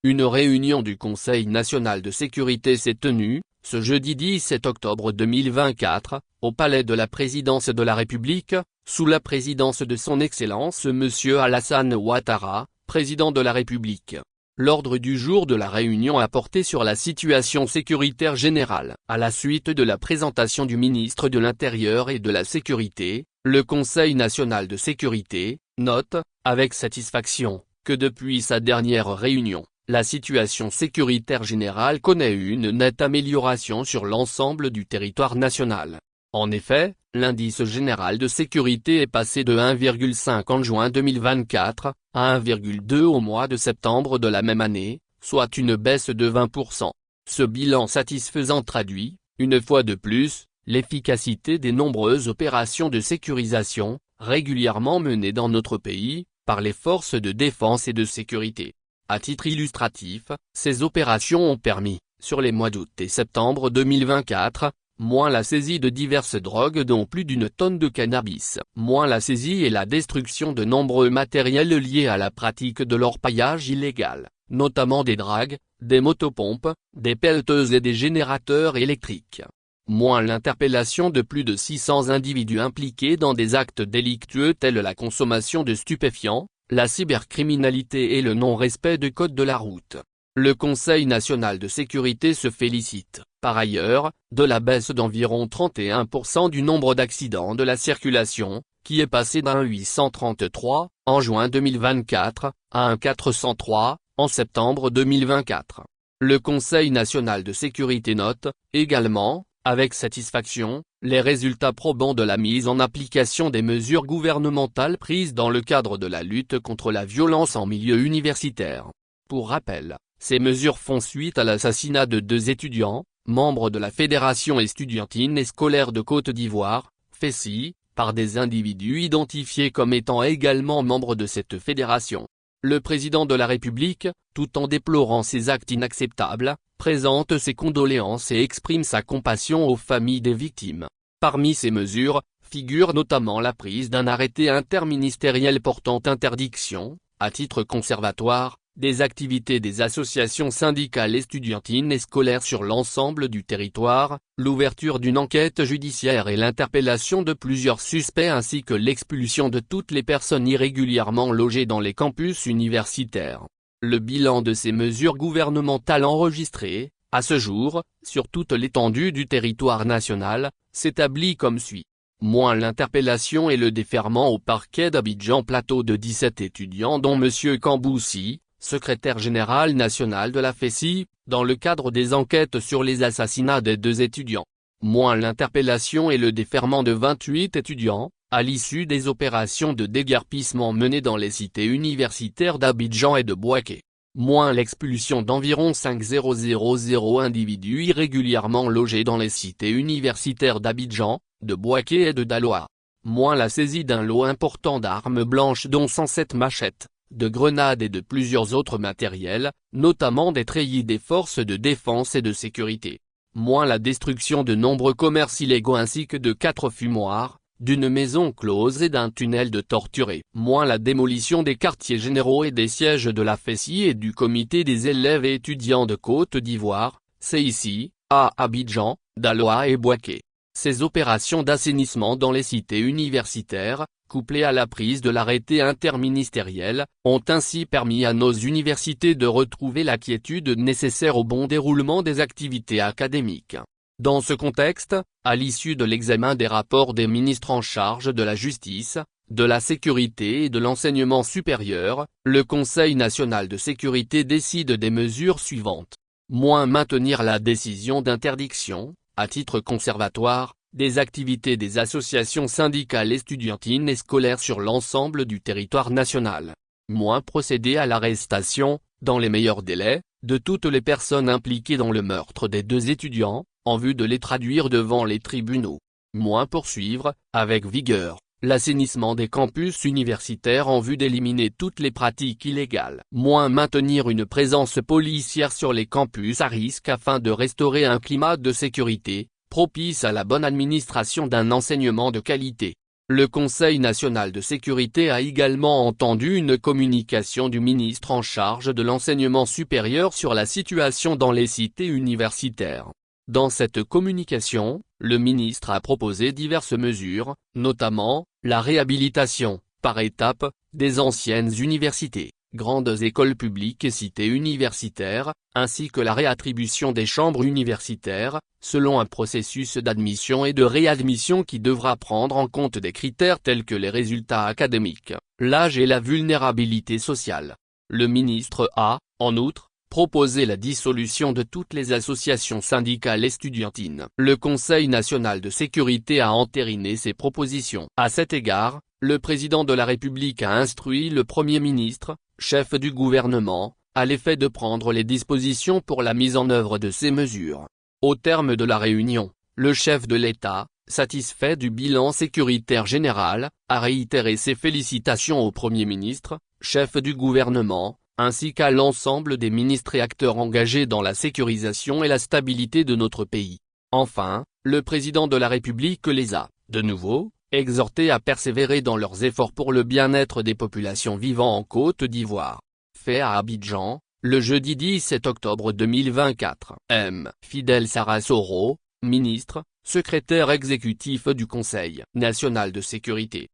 Une réunion du Conseil national de sécurité s'est tenue, ce jeudi 17 octobre 2024, au Palais de la Présidence de la République, sous la présidence de son Excellence Monsieur Alassane Ouattara, président de la République. L'ordre du jour de la réunion a porté sur la situation sécuritaire générale. À la suite de la présentation du ministre de l'Intérieur et de la Sécurité, le Conseil national de sécurité note, avec satisfaction, que depuis sa dernière réunion, la situation sécuritaire générale connaît une nette amélioration sur l'ensemble du territoire national. En effet, l'indice général de sécurité est passé de 1,5 en juin 2024, à 1,2 au mois de septembre de la même année, soit une baisse de 20%. Ce bilan satisfaisant traduit, une fois de plus, l'efficacité des nombreuses opérations de sécurisation, régulièrement menées dans notre pays, par les forces de défense et de sécurité. À titre illustratif, ces opérations ont permis, sur les mois d'août et septembre 2024, moins la saisie de diverses drogues dont plus d'1 tonne de cannabis, moins la saisie et la destruction de nombreux matériels liés à la pratique de l'orpaillage illégal, notamment des dragues, des motopompes, des pelleteuses et des générateurs électriques. Moins l'interpellation de plus de 600 individus impliqués dans des actes délictueux tels la consommation de stupéfiants, la cybercriminalité et le non-respect du code de la route. Le Conseil national de sécurité se félicite, par ailleurs, de la baisse d'environ 31% du nombre d'accidents de la circulation, qui est passé d'un 833, en juin 2024, à un 403, en septembre 2024. Le Conseil national de sécurité note, également, avec satisfaction, les résultats probants de la mise en application des mesures gouvernementales prises dans le cadre de la lutte contre la violence en milieu universitaire. Pour rappel, ces mesures font suite à l'assassinat de 2 étudiants, membres de la Fédération estudiantine et scolaire de Côte d'Ivoire, FESI, par des individus identifiés comme étant également membres de cette fédération. Le président de la République, tout en déplorant ces actes inacceptables, présente ses condoléances et exprime sa compassion aux familles des victimes. Parmi ces mesures, figure notamment la prise d'un arrêté interministériel portant interdiction, à titre conservatoire, des activités des associations syndicales estudiantines et scolaires sur l'ensemble du territoire, l'ouverture d'une enquête judiciaire et l'interpellation de plusieurs suspects ainsi que l'expulsion de toutes les personnes irrégulièrement logées dans les campus universitaires. Le bilan de ces mesures gouvernementales enregistrées, à ce jour, sur toute l'étendue du territoire national, s'établit comme suit. Moins l'interpellation et le déferment au parquet d'Abidjan Plateau de 17 étudiants dont M. Kamboussi, secrétaire général national de la FESI, dans le cadre des enquêtes sur les assassinats des 2 étudiants. Moins l'interpellation et le déferment de 28 étudiants, à l'issue des opérations de déguerpissement menées dans les cités universitaires d'Abidjan et de Bouaké. Moins l'expulsion d'environ 5000 individus irrégulièrement logés dans les cités universitaires d'Abidjan, de Bouaké et de Daloa. Moins la saisie d'un lot important d'armes blanches dont 107 machettes, de grenades et de plusieurs autres matériels, notamment des treillis des forces de défense et de sécurité. Moins la destruction de nombreux commerces illégaux ainsi que de 4 fumoirs, d'une maison close et d'un tunnel de torturés. Moins la démolition des quartiers généraux et des sièges de la FESI et du comité des élèves et étudiants de Côte d'Ivoire, CICI, à Abidjan, Daloa et Bouaké. Ces opérations d'assainissement dans les cités universitaires, couplées à la prise de l'arrêté interministériel, ont ainsi permis à nos universités de retrouver la quiétude nécessaire au bon déroulement des activités académiques. Dans ce contexte, à l'issue de l'examen des rapports des ministres en charge de la justice, de la sécurité et de l'enseignement supérieur, le Conseil national de sécurité décide des mesures suivantes. Moins maintenir la décision d'interdiction, à titre conservatoire, des activités des associations syndicales estudiantines et scolaires sur l'ensemble du territoire national. Moins procéder à l'arrestation, dans les meilleurs délais, de toutes les personnes impliquées dans le meurtre des 2 étudiants, en vue de les traduire devant les tribunaux. Moins poursuivre, avec vigueur, l'assainissement des campus universitaires en vue d'éliminer toutes les pratiques illégales. Moins maintenir une présence policière sur les campus à risque afin de restaurer un climat de sécurité, propice à la bonne administration d'un enseignement de qualité. Le Conseil national de sécurité a également entendu une communication du ministre en charge de l'enseignement supérieur sur la situation dans les cités universitaires. Dans cette communication, le ministre a proposé diverses mesures, notamment, la réhabilitation, par étapes, des anciennes universités, grandes écoles publiques et cités universitaires, ainsi que la réattribution des chambres universitaires, selon un processus d'admission et de réadmission qui devra prendre en compte des critères tels que les résultats académiques, l'âge et la vulnérabilité sociale. Le ministre a, en outre, proposé la dissolution de toutes les associations syndicales estudiantines. Le Conseil national de sécurité a entériné ces propositions. À cet égard, le président de la République a instruit le Premier ministre, chef du gouvernement, à l'effet de prendre les dispositions pour la mise en œuvre de ces mesures. Au terme de la réunion, le chef de l'État, satisfait du bilan sécuritaire général, a réitéré ses félicitations au Premier ministre, chef du gouvernement, ainsi qu'à l'ensemble des ministres et acteurs engagés dans la sécurisation et la stabilité de notre pays. Enfin, le président de la République les a, de nouveau, exhortés à persévérer dans leurs efforts pour le bien-être des populations vivant en Côte d'Ivoire. Fait à Abidjan, le jeudi 17 octobre 2024. M. Fidel Sarr Soro, ministre, secrétaire exécutif du Conseil national de sécurité.